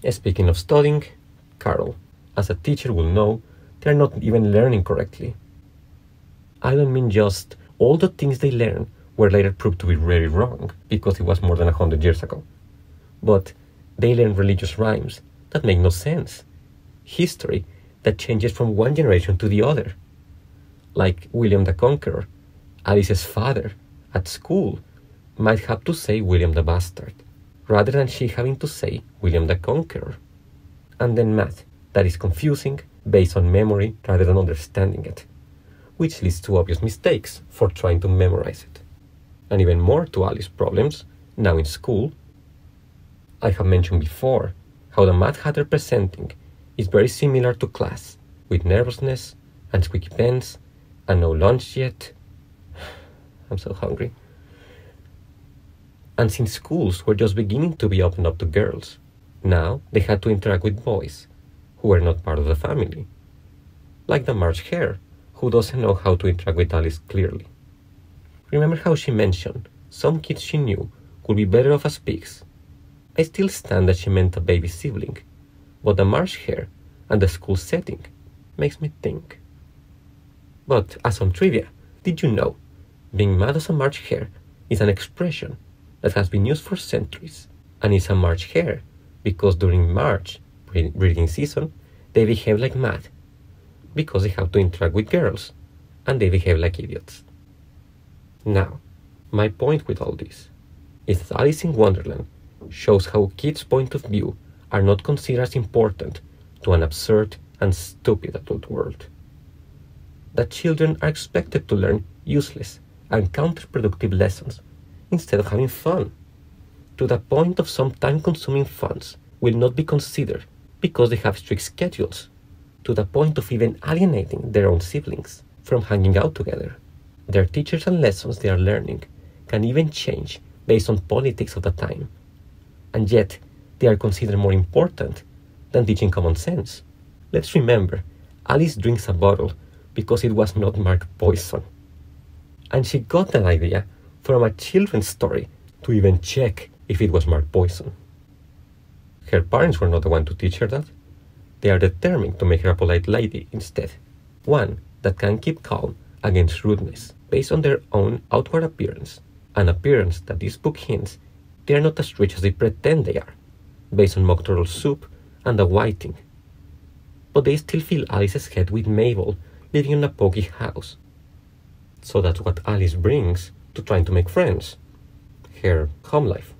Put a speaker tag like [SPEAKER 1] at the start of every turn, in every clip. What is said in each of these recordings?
[SPEAKER 1] Speaking of studying, Carol, as a teacher will know, they are not even learning correctly. I don't mean just all the things they learn were later proved to be very wrong because it was more than 100 years ago. But they learn religious rhymes that make no sense. History that changes from one generation to the other. Like William the Conqueror, Alice's father, at school, might have to say William the Bastard, rather than she having to say William the Conqueror. And then math, that is confusing, based on memory rather than understanding it, which leads to obvious mistakes for trying to memorize it. And even more to Alice's problems, now in school, I have mentioned before how the Mad Hatter presenting is very similar to class, with nervousness and squeaky pens and no lunch yet. I'm so hungry. And since schools were just beginning to be opened up to girls, now they had to interact with boys who were not part of the family. Like the March Hare, who doesn't know how to interact with Alice clearly. Remember how she mentioned some kids she knew would be better off as pigs? I still stand that she meant a baby sibling, but the Marsh Hare and the school setting makes me think. But as some trivia, did you know being mad as a March Hare is an expression that has been used for centuries, and is a March Hare because during March breeding season they behave like mad because they have to interact with girls and they behave like idiots. Now, my point with all this is that Alice in Wonderland shows how kids' point of view are not considered as important to an absurd and stupid adult world. That children are expected to learn useless and counterproductive lessons instead of having fun, to the point of some time-consuming funs will not be considered because they have strict schedules, to the point of even alienating their own siblings from hanging out together. Their teachers and lessons they are learning can even change based on politics of the time, and yet they are considered more important than teaching common sense. Let's remember, Alice drinks a bottle because it was not marked poison. And she got that idea from a children's story to even check if it was marked poison. Her parents were not the one to teach her that. They are determined to make her a polite lady instead, one that can keep calm against rudeness based on their own outward appearance, an appearance that this book hints they are not as rich as they pretend they are, based on mock turtle soup and a whiting. But they still fill Alice's head with Mabel living in a pokey house. So that's what Alice brings to trying to make friends, her home life.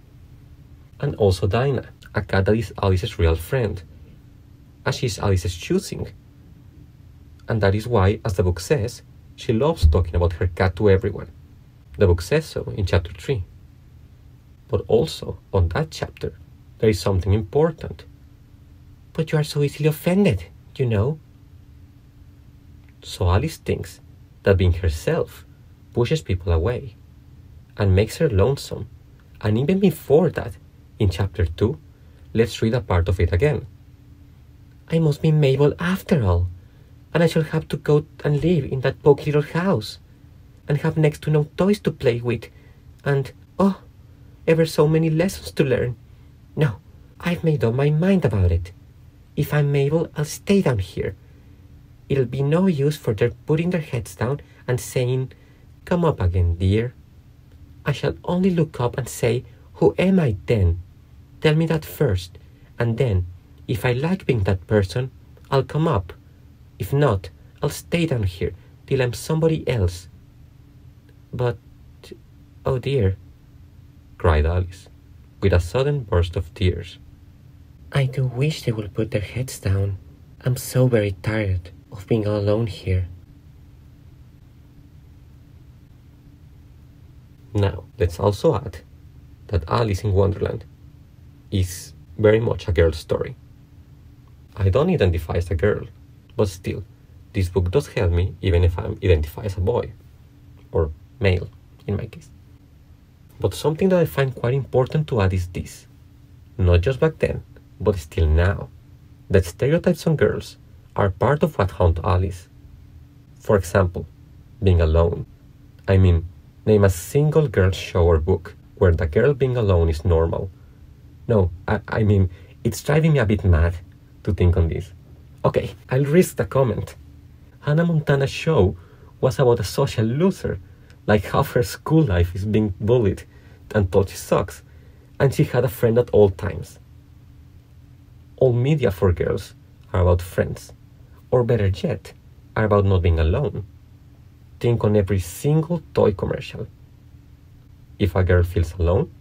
[SPEAKER 1] And also Dinah, a cat that is Alice's real friend, as she is Alice's choosing. And that is why, as the book says, she loves talking about her cat to everyone. The book says so in chapter 3. But also, on that chapter, there is something important. But you are so easily offended, you know. So Alice thinks that being herself pushes people away and makes her lonesome. And even before that, in chapter 2, let's read a part of it again. I must be Mabel after all, and I shall have to go and live in that poky little house, and have next to no toys to play with, and, oh, ever so many lessons to learn. No, I've made up my mind about it. If I'm Mabel, I'll stay down here. It'll be no use for their putting their heads down and saying, come up again, dear. I shall only look up and say, who am I then? Tell me that first, and then, if I like being that person, I'll come up. If not, I'll stay down here till I'm somebody else. But, oh dear, cried Alice, with a sudden burst of tears. I do wish they would put their heads down. I'm so very tired of being all alone here. Now, let's also add that Alice in Wonderland is very much a girl story. I don't identify as a girl, but still, this book does help me even if I identify as a boy, or male in my case. But something that I find quite important to add is this, not just back then, but still now, that stereotypes on girls are part of what haunt Alice. For example, being alone. I mean, name a single girl show or book where the girl being alone is normal. No, I mean, It's driving me a bit mad to think on this. Okay, I'll risk the comment. Hannah Montana's show was about a social loser, like half her school life is being bullied and told she sucks, and she had a friend at all times. All media for girls are about friends, or better yet, are about not being alone. Think on every single toy commercial. If a girl feels alone,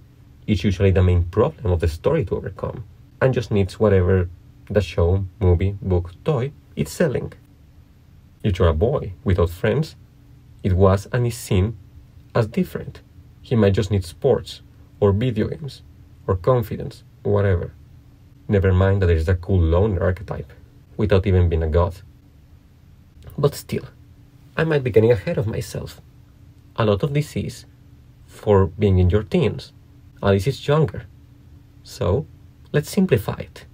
[SPEAKER 1] it's usually the main problem of the story to overcome, and just needs whatever the show, movie, book, toy is selling. If you're a boy without friends, it was and is seen as different. He might just need sports, or video games, or confidence, or whatever. Never mind that there is a cool loner archetype, without even being a god. But still, I might be getting ahead of myself. A lot of this is for being in your teens. Alice is younger. So, let's simplify it.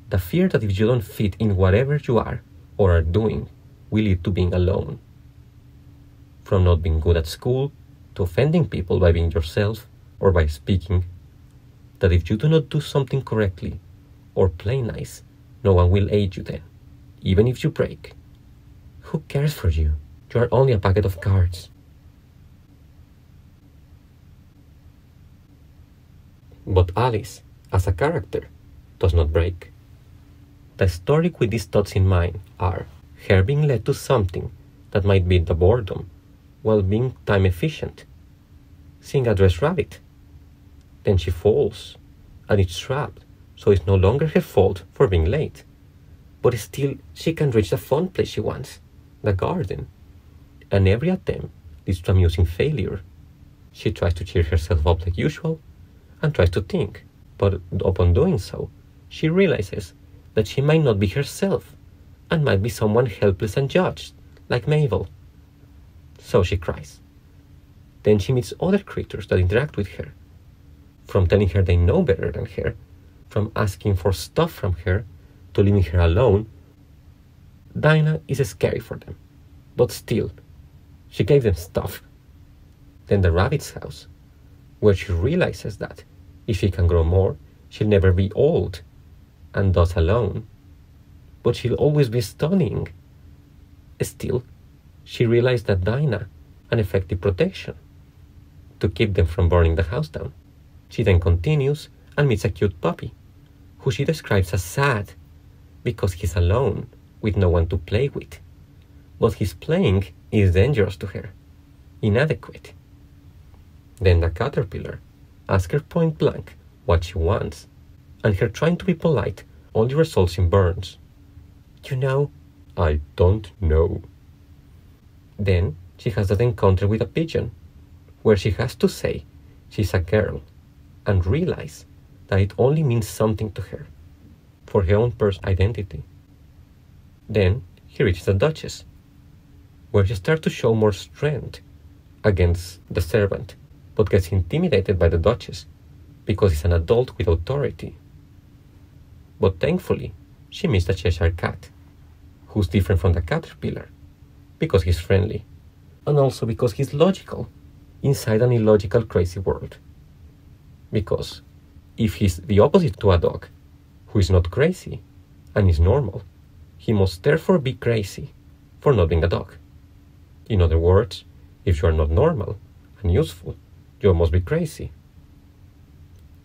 [SPEAKER 1] The fear that if you don't fit in whatever you are or are doing will lead to being alone. From not being good at school to offending people by being yourself or by speaking, that if you do not do something correctly or play nice, no one will aid you then, even if you break. Who cares for you? You are only a packet of cards. But Alice, as a character, does not break. The story with these thoughts in mind are her being led to something that might beat the boredom while being time efficient. Seeing a dressed rabbit. Then she falls, and it's trapped, so it's no longer her fault for being late. But still, she can reach the fun place she wants, the garden. And every attempt leads to amusing failure. She tries to cheer herself up like usual, and tries to think, but upon doing so, she realizes that she might not be herself, and might be someone helpless and judged, like Mabel. So she cries. Then she meets other creatures that interact with her, from telling her they know better than her, from asking for stuff from her, to leaving her alone. Dinah is scary for them, but still, she gave them stuff. Then the rabbit's house, where she realizes that if she can grow more, she'll never be old, and thus alone. But she'll always be studying. Still, she realized that Dinah, an effective protection, to keep them from burning the house down. She then continues and meets a cute puppy, who she describes as sad, because he's alone, with no one to play with. But his playing is dangerous to her, inadequate. Then the caterpillar asks her point blank what she wants, and her trying to be polite only results in burns. You know, I don't know. Then she has that encounter with a pigeon, where she has to say she's a girl, and realize that it only means something to her, for her own personal identity. Then he reaches the Duchess, where she starts to show more strength against the servant, but gets intimidated by the Duchess, because he's an adult with authority. But thankfully, she meets the Cheshire Cat, who's different from the caterpillar, because he's friendly, and also because he's logical, inside an illogical crazy world. Because if he's the opposite to a dog, who is not crazy, and is normal, he must therefore be crazy for not being a dog. In other words, if you are not normal and useful, you must be crazy.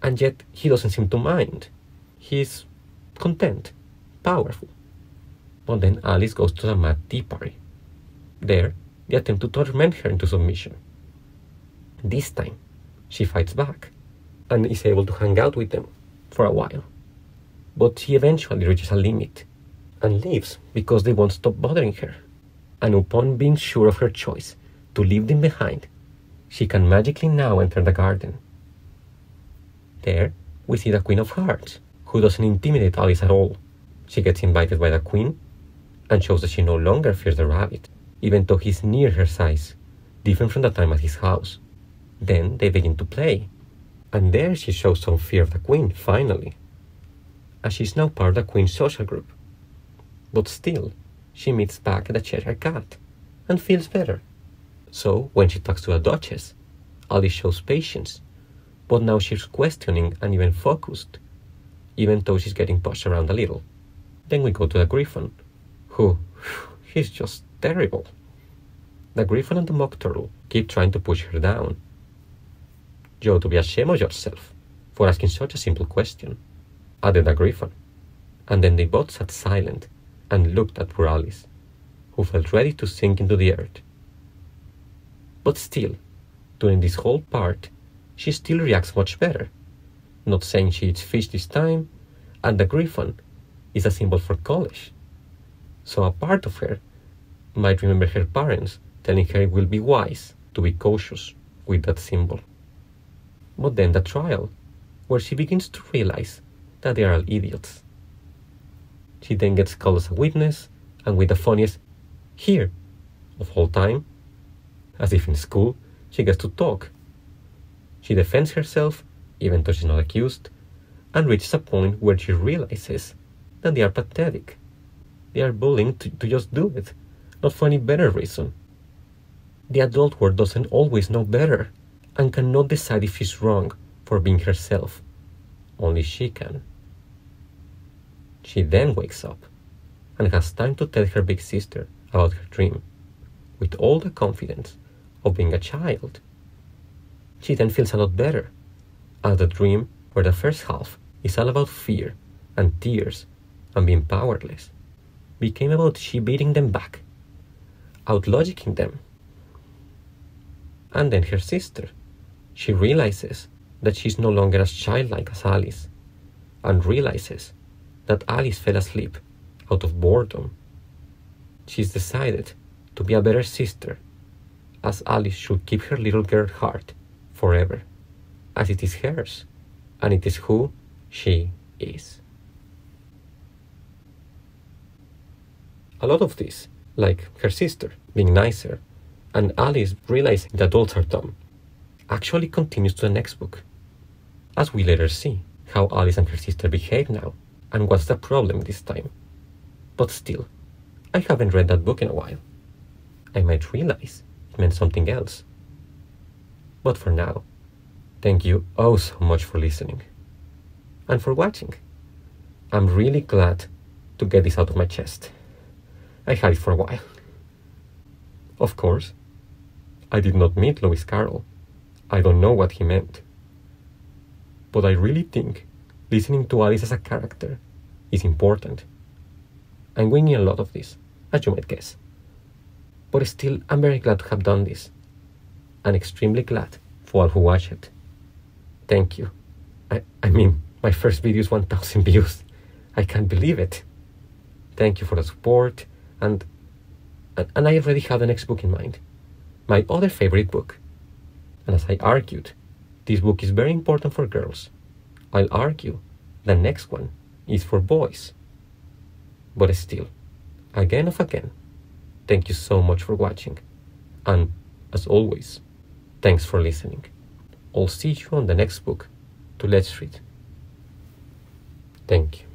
[SPEAKER 1] And yet, he doesn't seem to mind. He's content, powerful. But then Alice goes to the mad tea party. There, they attempt to torment her into submission. This time, she fights back, and is able to hang out with them for a while. But she eventually reaches a limit, and leaves because they won't stop bothering her. And upon being sure of her choice to leave them behind, she can magically now enter the garden. There, we see the Queen of Hearts, who doesn't intimidate Alice at all. She gets invited by the Queen, and shows that she no longer fears the rabbit, even though he's near her size, different from the time at his house. Then they begin to play, and there she shows some fear of the Queen, finally, as she's now part of the Queen's social group. But still, she meets back the Cheshire Cat, and feels better. So, when she talks to the Duchess, Alice shows patience, but now she's questioning and even focused. even though she's getting pushed around a little. Then we go to the Griffon, who, he's just terrible. The Griffon and the Mock Turtle keep trying to push her down. You ought to be ashamed of yourself for asking such a simple question, added the Griffon. And then they both sat silent and looked at poor Alice, who felt ready to sink into the earth. But still, during this whole part, she still reacts much better, not saying she eats fish this time, and the Griffon is a symbol for college. So a part of her might remember her parents telling her it will be wise to be cautious with that symbol. But then the trial, where she begins to realize that they are all idiots. She then gets called as a witness, and with the funniest "here" of all time, as if in school, she gets to talk. She defends herself, even though she's not accused, and reaches a point where she realizes that they are pathetic. They are bullying to just do it, not for any better reason. The adult world doesn't always know better, and cannot decide if she's wrong for being herself. Only she can. She then wakes up, and has time to tell her big sister about her dream, with all the confidence of being a child. She then feels a lot better, as the dream, where the first half is all about fear and tears and being powerless, became about she beating them back, out-logicking them. And then her sister, she realizes that she's no longer as childlike as Alice, and realizes that Alice fell asleep out of boredom. She's decided to be a better sister, as Alice should keep her little girl heart forever, as it is hers, and it is who she is. A lot of this, like her sister being nicer, and Alice realizing the adults are dumb, actually continues to the next book, as we later see how Alice and her sister behave now, and what's the problem this time. But still, I haven't read that book in a while. I might realize it meant something else. But for now, thank you oh so much for listening, and for watching. I'm really glad to get this out of my chest. I had it for a while. Of course, I did not meet Lewis Carroll. I don't know what he meant. But I really think listening to Alice as a character is important. I'm winging a lot of this, as you might guess. But still, I'm very glad to have done this, and extremely glad for all who watch it. Thank you. I mean, my first video is 1,000 views. I can't believe it. Thank you for the support, and I already have the next book in mind. My other favorite book. And as I argued, this book is very important for girls. I'll argue the next one is for boys. But still, again, thank you so much for watching. And, as always, thanks for listening. I'll see you on the next book to Let's Read. Thank you.